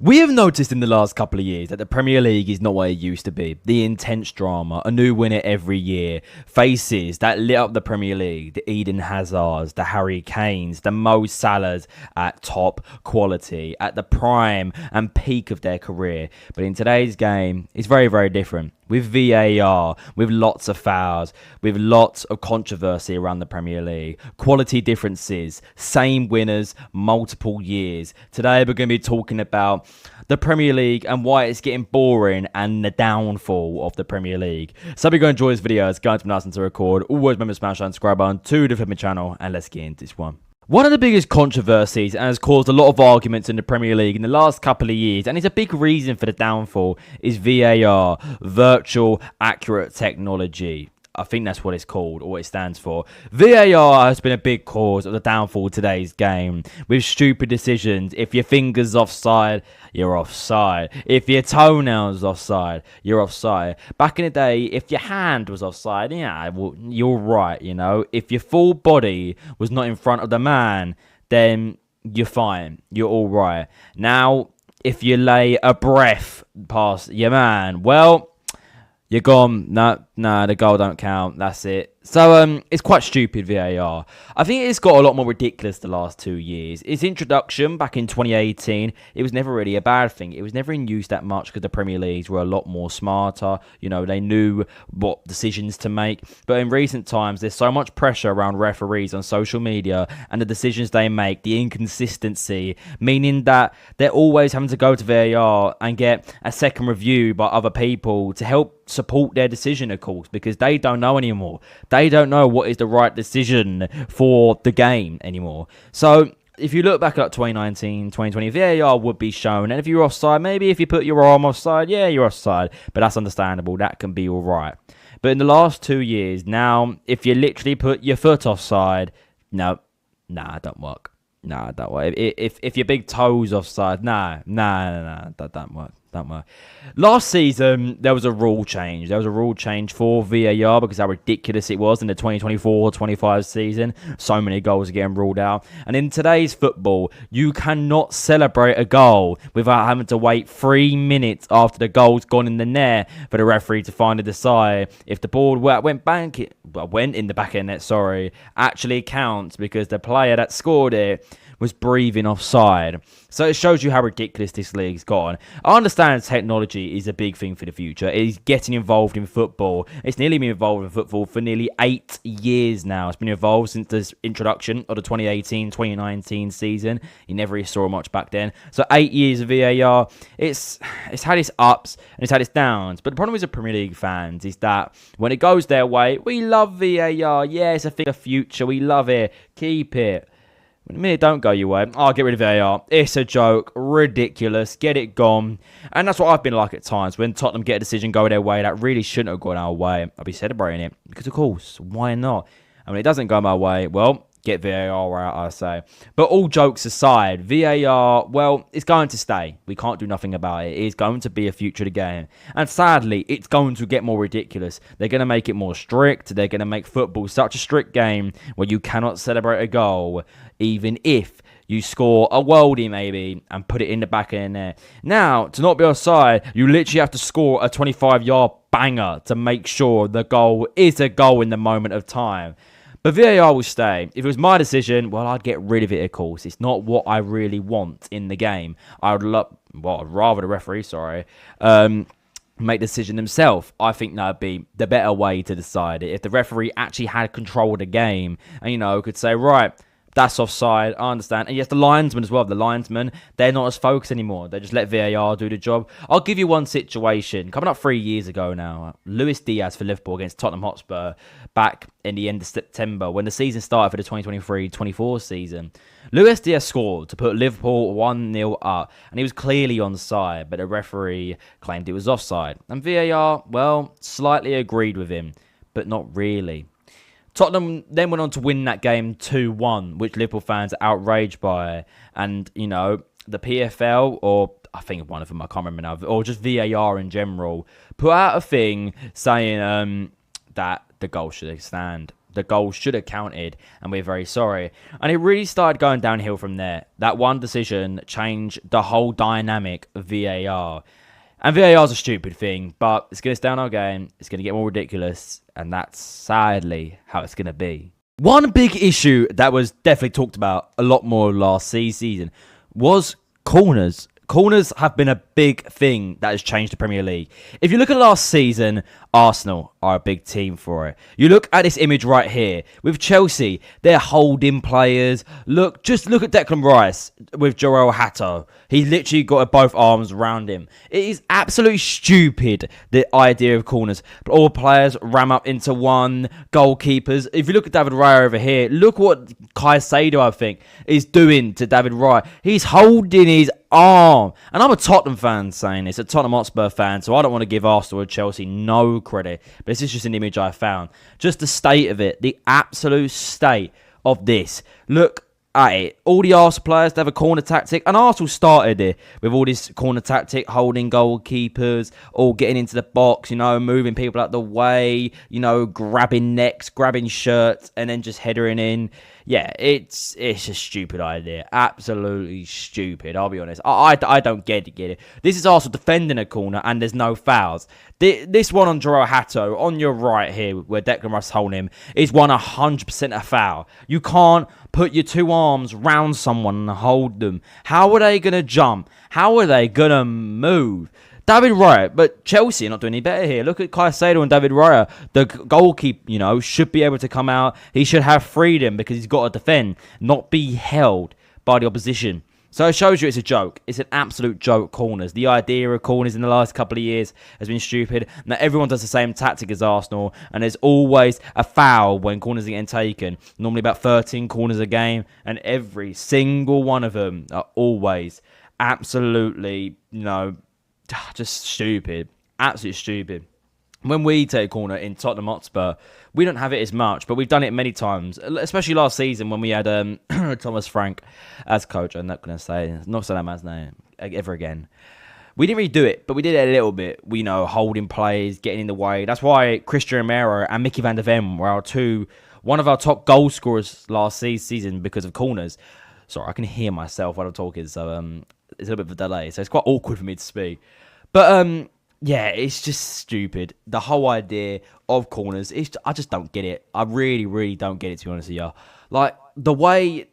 We have noticed in the last couple of years that the Premier League is not what it used to be. The intense drama, a new winner every year, faces that lit up the Premier League, the Eden Hazards, the Harry Kanes, the Mo Salahs at top quality, at the prime and peak of their career. But in today's game, it's very, very different. With VAR, with lots of fouls, with lots of controversy around the Premier League, quality differences, same winners, multiple years. Today we're going to be talking about the Premier League and why it's getting boring and the downfall of the Premier League. So if you're going to enjoy this video, it's going to be nice and to record. Always remember to smash that subscribe button to the my channel, and let's get into this one. One of the biggest controversies and has caused a lot of arguments in the Premier League in the last couple of years, and it's a big reason for the downfall, is VAR, Virtual Accurate Technology. I think that's what it's called, or what it stands for. VAR has been a big cause of the downfall of today's game, with stupid decisions. If your finger's offside, you're offside. If your toenail's offside, you're offside. Back in the day, if your hand was offside, yeah, well, you're right, you know. If your full body was not in front of the man, then you're fine. You're all right. Now, if you lay a breath past your man, well, you're gone. Nah, the goal don't count. That's it. So, it's quite stupid, VAR. I think it's got a lot more ridiculous the last 2 years. Its introduction back in 2018, it was never really a bad thing. It was never in use that much because the Premier Leagues were a lot more smarter. You know, they knew what decisions to make. But in recent times, there's so much pressure around referees on social media and the decisions they make, the inconsistency, meaning that they're always having to go to VAR and get a second review by other people to help support their decision, of course, because they don't know anymore. They don't know what is the right decision for the game anymore. So if you look back at 2019, 2020, VAR would be shown. And if you're offside, maybe if you put your arm offside, yeah, you're offside. But that's understandable. That can be all right. But in the last 2 years, now, if you literally put your foot offside, no, it don't work. Nah, it don't work. If your big toe's offside, nah, that don't work. Last season, there was a rule change. There was a rule change for VAR because how ridiculous it was in the 2024-25 season. So many goals are getting ruled out. And in today's football, you cannot celebrate a goal without having to wait 3 minutes after the goal's gone in the net for the referee to finally decide if the ball went in the back of the net, actually counts because the player that scored it was breathing offside. So it shows you how ridiculous this league's gotten. I understand technology is a big thing for the future. It is getting involved in football. It's nearly been involved in football for nearly 8 years now. It's been involved since the introduction of the 2018-2019 season. You never really saw much back then. So 8 years of VAR. It's had its ups and it's had its downs. But the problem with the Premier League fans is that when it goes their way, we love VAR. Yeah, it's a thing of future. We love it. Keep it. When the minute don't go your way, I'll get rid of VAR. It's a joke. Ridiculous. Get it gone. And that's what I've been like at times. When Tottenham get a decision go their way that really shouldn't have gone our way, I'll be celebrating it. Because, of course, why not? And when it doesn't go my way, well, get VAR out, I say. But all jokes aside, VAR, well, it's going to stay. We can't do nothing about it. It is going to be a future of the game. And sadly, it's going to get more ridiculous. They're going to make it more strict. They're going to make football such a strict game where you cannot celebrate a goal, even if you score a worldie maybe and put it in the back of the net. Now, to not be offside, you literally have to score a 25-yard banger to make sure the goal is a goal in the moment of time. But VAR will stay. If it was my decision, well, I'd get rid of it, of course. It's not what I really want in the game. I'd rather the referee, make the decision themselves. I think that would be the better way to decide it. If the referee actually had control of the game and, you know, could say, right, that's offside, I understand. And yes, the linesmen as well. The linesmen, they're not as focused anymore. They just let VAR do the job. I'll give you one situation. Coming up 3 years ago now, Luis Diaz for Liverpool against Tottenham Hotspur back in the end of September when the season started for the 2023-24 season. Luis Diaz scored to put Liverpool 1-0 up, and he was clearly onside, but the referee claimed it was offside. And VAR, well, slightly agreed with him, but not really. Tottenham then went on to win that game 2-1, which Liverpool fans are outraged by. And, you know, the PFL, or I think one of them, I can't remember now, or just VAR in general, put out a thing saying that the goal should stand. The goal should have counted, and we're very sorry. And it really started going downhill from there. That one decision changed the whole dynamic of VAR. And VAR is a stupid thing, but it's going to stay on our game. It's going to get more ridiculous, and that's sadly how it's going to be. One big issue that was definitely talked about a lot more last season was corners. Corners have been a big thing that has changed the Premier League. If you look at last season, Arsenal are a big team for it. You look at this image right here with Chelsea, they're holding players. Just look at Declan Rice with Joel Hato. He literally got both arms around him. It is absolutely stupid, the idea of corners. But all players ram up into one. Goalkeepers. If you look at David Raya over here, look what Caicedo, I think, is doing to David Raya. He's holding his arm. And I'm a Tottenham fan saying this, a Tottenham Hotspur fan, so I don't want to give Arsenal or Chelsea no credit. But this is just an image I found. Just the state of it, the absolute state of this. Look at it. All the Arsenal players, they have a corner tactic, and Arsenal started it with all this corner tactic, holding goalkeepers, all getting into the box, moving people out the way, grabbing necks, grabbing shirts, and then just headering in. Yeah, it's a stupid idea. Absolutely stupid, I'll be honest. I don't get it. This is Arsenal defending a corner, and there's no fouls. This one on Joel Hato, on your right here, where Declan Rice holding him, is 100% a foul. You can't put your two arms round someone and hold them. How are they going to jump? How are they going to move? David Raya, but Chelsea are not doing any better here. Look at Caicedo and David Raya. The goalkeeper, should be able to come out. He should have freedom because he's got to defend, not be held by the opposition. So it shows you it's a joke. It's an absolute joke, corners. The idea of corners in the last couple of years has been stupid. Now everyone does the same tactic as Arsenal, and there's always a foul when corners are getting taken. Normally about 13 corners a game, and every single one of them are always absolutely, just stupid. Absolutely stupid. When we take a corner in Tottenham Hotspur, we don't have it as much, but we've done it many times, especially last season when we had Thomas Frank as coach. I'm not going to say that man's name ever again. We didn't really do it, but we did it a little bit. We holding plays, getting in the way. That's why Christian Romero and Mickey van der Ven were one of our top goal scorers last season because of corners. Sorry, I can hear myself while I'm talking, so it's a little bit of a delay, so it's quite awkward for me to speak. But yeah, it's just stupid. The whole idea of corners, I just don't get it. I really, really don't get it, to be honest with you. Like, the way...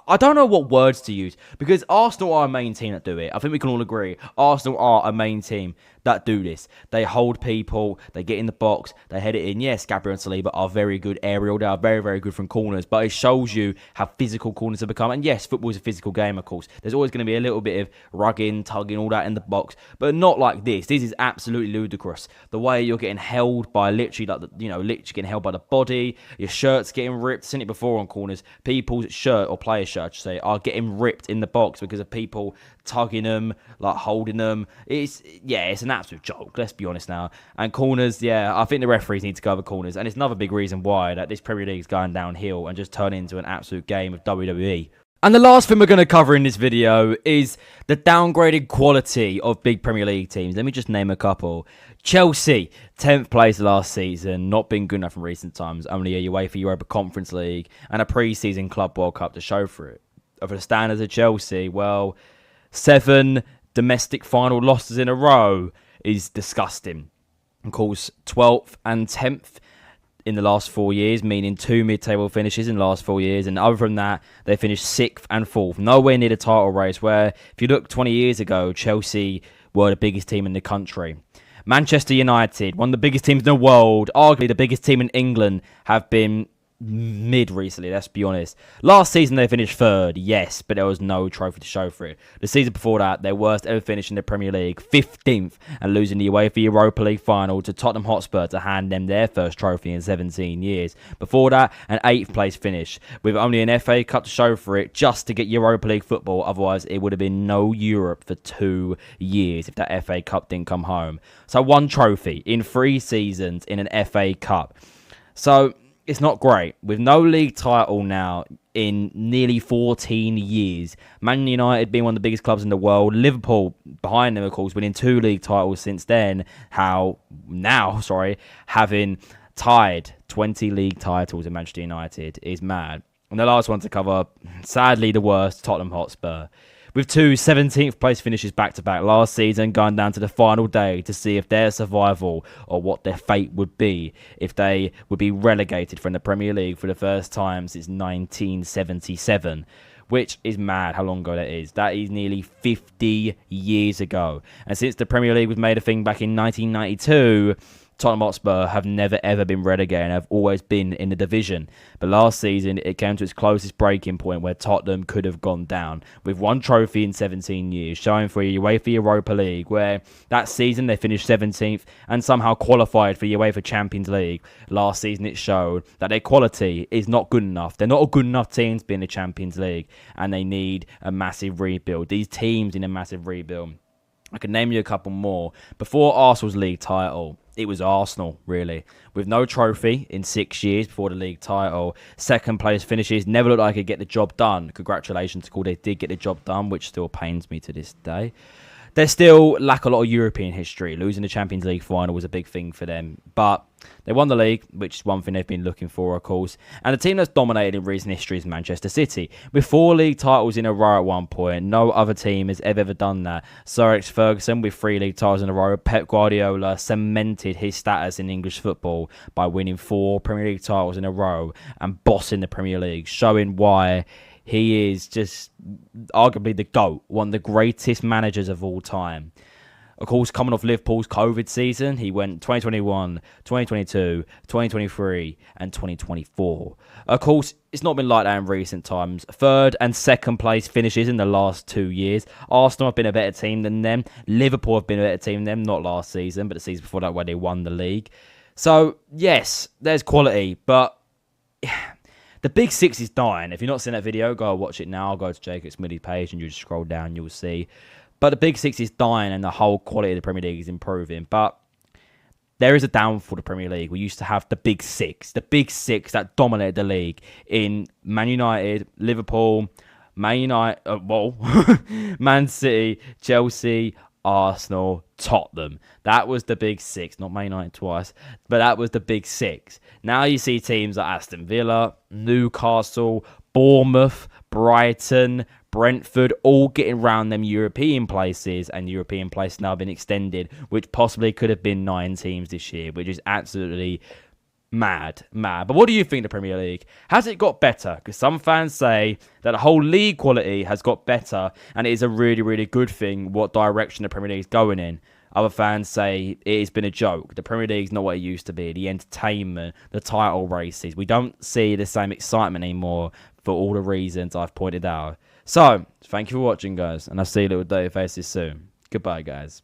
I don't know what words to use, because Arsenal are a main team that do it. I think we can all agree. Arsenal are a main team that do this. They hold people, they get in the box, they head it in. Yes, Gabriel and Saliba are very good aerial. They are very, very good from corners, but it shows you how physical corners have become. And yes, football is a physical game, of course. There's always going to be a little bit of rugging, tugging, all that in the box, but not like this. This is absolutely ludicrous. The way you're getting held by literally getting held by the body, your shirt's getting ripped. I've seen it before on corners. People's shirt, or players' shirt, I should say, are getting ripped in the box because of people tugging them, like holding them. It's an absolute joke, let's be honest now. And corners, I think the referees need to go over corners, and it's another big reason why that this Premier League is going downhill and just turning into an absolute game of WWE. And the last thing we're going to cover in this video is the downgraded quality of big Premier League teams. Let me just name a couple. Chelsea, 10th place last season, not been good enough in recent times. Only a UEFA Europa Conference League and a pre-season Club World Cup to show for it. For the standards of Chelsea, 7 domestic final losses in a row is disgusting. Of course, 12th and 10th in the last 4 years, meaning 2 mid-table finishes in the last 4 years. And other than that, they finished 6th and 4th. Nowhere near the title race, where if you look 20 years ago, Chelsea were the biggest team in the country. Manchester United, one of the biggest teams in the world, arguably the biggest team in England, have been mid recently, let's be honest. Last season they finished 3rd, yes, but there was no trophy to show for it. The season before that, their worst ever finish in the Premier League, 15th, and losing the UEFA Europa League final to Tottenham Hotspur to hand them their first trophy in 17 years. Before that, an 8th place finish, with only an FA Cup to show for it, just to get Europa League football. Otherwise, it would have been no Europe for 2 years if that FA Cup didn't come home. So 1 trophy in 3 seasons in an FA Cup. So it's not great. With no league title now in nearly 14 years. Man United being one of the biggest clubs in the world. Liverpool behind them, of course, winning 2 league titles since then. Having tied 20 league titles in Manchester United is mad. And the last one to cover, sadly the worst, Tottenham Hotspur. With two 17th place finishes back-to-back last season, going down to the final day to see if their survival or what their fate would be if they would be relegated from the Premier League for the first time since 1977. Which is mad how long ago that is. That is nearly 50 years ago. And since the Premier League was made a thing back in 1992... Tottenham Hotspur have never ever been relegated and have always been in the division. But last season, it came to its closest breaking point where Tottenham could have gone down with one trophy in 17 years, showing for UEFA Europa League, where that season they finished 17th and somehow qualified for UEFA Champions League. Last season, it showed that their quality is not good enough. They're not a good enough team to be in the Champions League, and they need a massive rebuild. These teams in a massive rebuild. I can name you a couple more. Before Arsenal's league title, it was Arsenal, really. With no trophy in 6 years before the league title. Second place finishes. Never looked like they could get the job done. Congratulations to all. They did get the job done, which still pains me to this day. They still lack a lot of European history. Losing the Champions League final was a big thing for them. But they won the league, which is one thing they've been looking for, of course. And the team that's dominated in recent history is Manchester City. With 4 league titles in a row at one point, no other team has ever done that. Sir Alex Ferguson with 3 league titles in a row. Pep Guardiola cemented his status in English football by winning 4 Premier League titles in a row and bossing the Premier League, showing why he is just arguably the GOAT, one of the greatest managers of all time. Of course, coming off Liverpool's COVID season, he went 2021, 2022, 2023, and 2024. Of course, it's not been like that in recent times. Third and second place finishes in the last 2 years. Arsenal have been a better team than them. Liverpool have been a better team than them, not last season, but the season before that where they won the league. So, yes, there's quality, but the Big Six is dying. If you're not seeing that video, go watch it now. Go to Jacob Smitty's page and you just scroll down, you'll see. But the Big Six is dying and the whole quality of the Premier League is improving. But there is a downfall for the Premier League. We used to have the Big Six that dominated the league in Man United, Liverpool, Man City, Chelsea, Arsenal, Tottenham. That was the Big Six, not Man United twice, but that was the Big Six. Now you see teams like Aston Villa, Newcastle, Bournemouth, Brighton, Brentford, all getting round them European places, and European places now been extended, which possibly could have been 9 teams this year, which is absolutely mad. But what do you think of the Premier League? Has it got better? Because some fans say that the whole league quality has got better, and it is a really, really good thing what direction the Premier League is going in. Other fans say it has been a joke. The Premier League is not what it used to be. The entertainment, the title races. We don't see the same excitement anymore for all the reasons I've pointed out. So, thank you for watching, guys, and I'll see you little dirty faces soon. Goodbye, guys.